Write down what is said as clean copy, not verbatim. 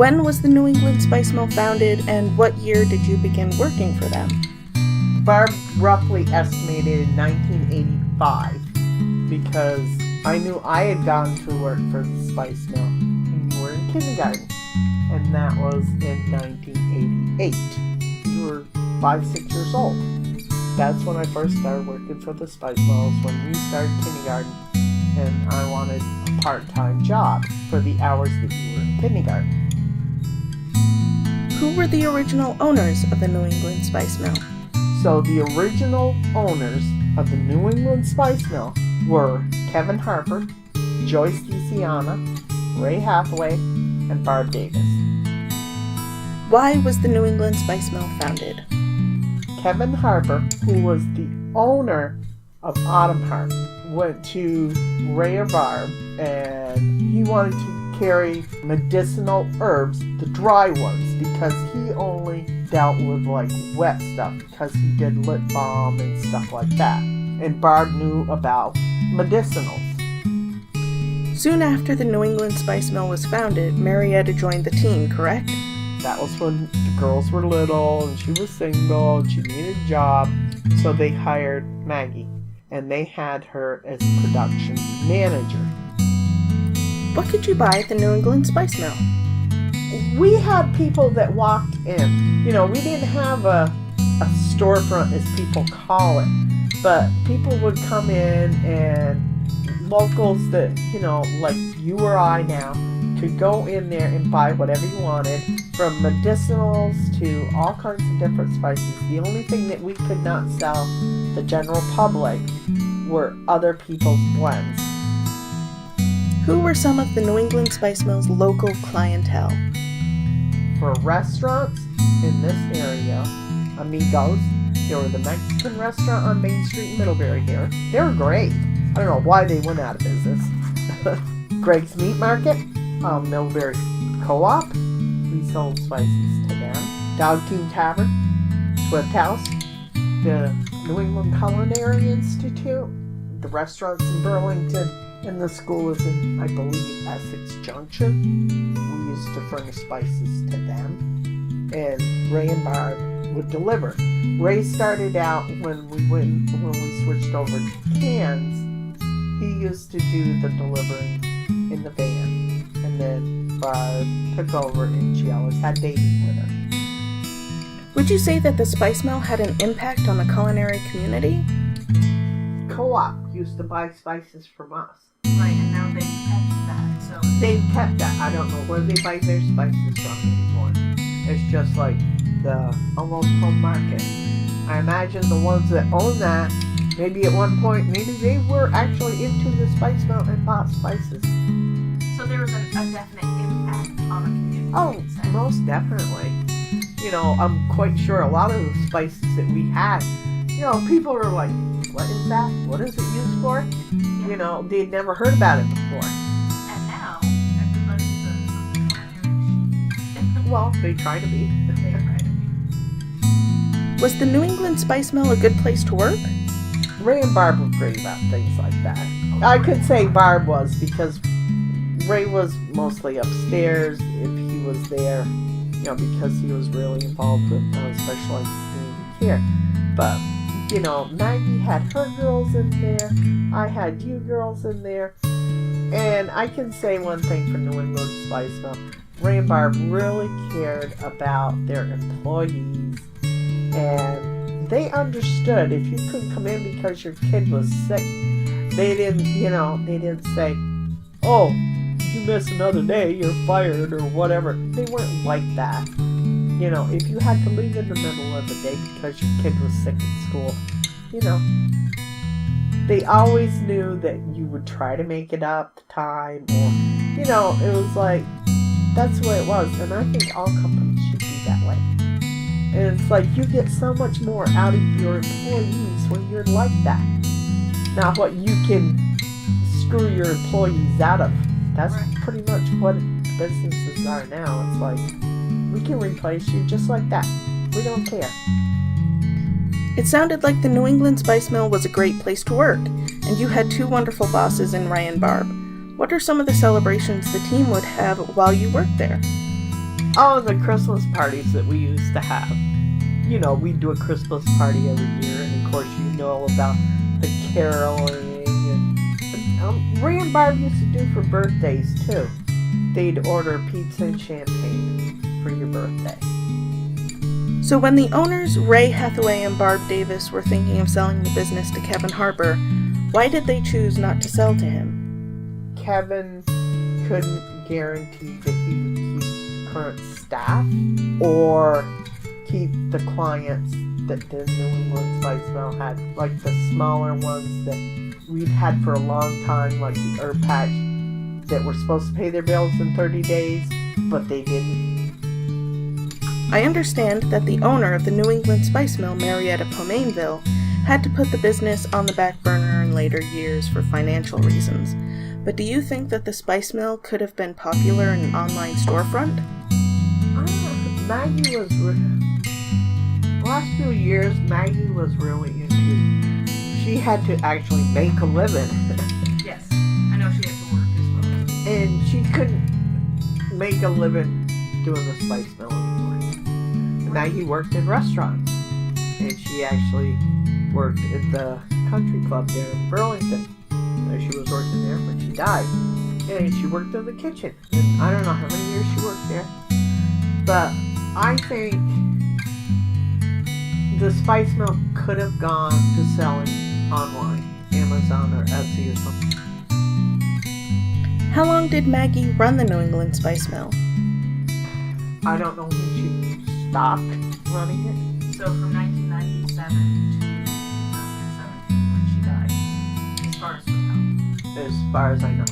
When was the New England Spice Mill founded, and what year did you begin working for them? Barb roughly estimated in 1985 because I knew I had gone to work for the Spice Mill and you were in kindergarten, and that was in 1988. You were 5-6 years old. That's when I first started working for the Spice Mills, when you started kindergarten, and I wanted a part-time job for the hours that you were in kindergarten. Who were the original owners of the New England Spice Mill? So the original owners of the New England Spice Mill were Kevin Harper, Joyce DeCiana, Ray Hathaway, and Barb Davis. Why was the New England Spice Mill founded? Kevin Harper, who was the owner of Autumn Harp, went to Ray or Barb, and he wanted to carry medicinal herbs, the dry ones, because he only dealt with like wet stuff because he did lip balm and stuff like that. And Barb knew about medicinals. Soon after the New England Spice Mill was founded, Marietta joined the team, correct? That was when the girls were little and she was single and she needed a job, so they hired Maggie and they had her as production manager. What could you buy at the New England Spice Mill? We had people that walked in. You know, we didn't have a storefront as people call it, but people would come in, and locals that, you know, like you or I now, could go in there and buy whatever you wanted, from medicinals to all kinds of different spices. The only thing that we could not sell the general public were other people's blends. Who were some of the New England Spice Mill's local clientele? For restaurants in this area, Amigos, they were the Mexican restaurant on Main Street in Middlebury here. They were great. I don't know why they went out of business. Greg's Meat Market, Middlebury Co-op, we sold spices to them. Dog Team Tavern, Swift House, the New England Culinary Institute, the restaurants in Burlington, and the school is in, I believe, Essex Junction. We used to furnish spices to them, and Ray and Barb would deliver. Ray started out when we switched over to cans. He used to do the delivering in the van, and then Barb took over, and she always had Davey with her. Would you say that the Spice Mill had an impact on the culinary community? Co-op used to buy spices from us. Right, and now they've kept that, so... They've kept that. I don't know where they buy their spices from anymore. It's just like the almost home market. I imagine the ones that own that, maybe at one point, maybe they were actually into the Spice Mill and bought spices. So there was a definite impact on the community. Oh, you'd say. most definitely. You know, I'm quite sure a lot of the spices that we had, you know, people were like, what is that? What is it used for? You know, they'd never heard about it before. And now, everybody's a culinary. Well, they try to be. They try to be. Was the New England Spice Mill a good place to work? Ray and Barb were great about things like that. I could say Barb was, because Ray was mostly upstairs if he was there, you know, because he was really involved with special ed community care. But, you know, Maggie had her girls in there, I had you girls in there, and I can say one thing for New England Spice Mill. Ray and Barb really cared about their employees, and they understood if you couldn't come in because your kid was sick. They didn't say, oh, you miss another day, you're fired, or whatever. They weren't like that. You know, if you had to leave in the middle of the day because your kid was sick at school, you know, they always knew that you would try to make it up the time, or, you know, it was like, that's the way it was. And I think all companies should be that way. And it's like, you get so much more out of your employees when you're like that. Not what you can screw your employees out of. That's pretty much what businesses are now. It's like, we can replace you just like that. We don't care. It sounded like the New England Spice Mill was a great place to work, and you had two wonderful bosses in Ray and Barb. What are some of the celebrations the team would have while you worked there? Oh, the Christmas parties that we used to have. You know, we do a Christmas party every year, and of course you know about the caroling. And Ray and Barb used to do for birthdays too. They'd order pizza and champagne for your birthday. So when the owners, Ray Hathaway and Barb Davis, were thinking of selling the business to Kevin Harper, why did they choose not to sell to him? Kevin couldn't guarantee that he would keep current staff or keep the clients that the New England Spice Mill had, like the smaller ones that we'd had for a long time, like the Herb Patch, that were supposed to pay their bills in 30 days, but they didn't. I understand that the owner of the New England Spice Mill, Marietta Pomainville, had to put the business on the back burner in later years for financial reasons. But do you think that the Spice Mill could have been popular in an online storefront? Maggie was last few years, Maggie was really into. She had to actually make a living. Yes, I know she had to work as well. And she couldn't make a living doing the Spice Mill anymore. And Maggie worked in restaurants. And she actually worked at the country club there in Burlington. She was working there when she died. And she worked in the kitchen. And I don't know how many years she worked there. But I think the Spice Mill could have gone to selling online, Amazon or Etsy or something. How long did Maggie run the New England Spice Mill? I don't know when she stopped running it. So from 1997 to 2017 when she died, as far as we know. As far as I know.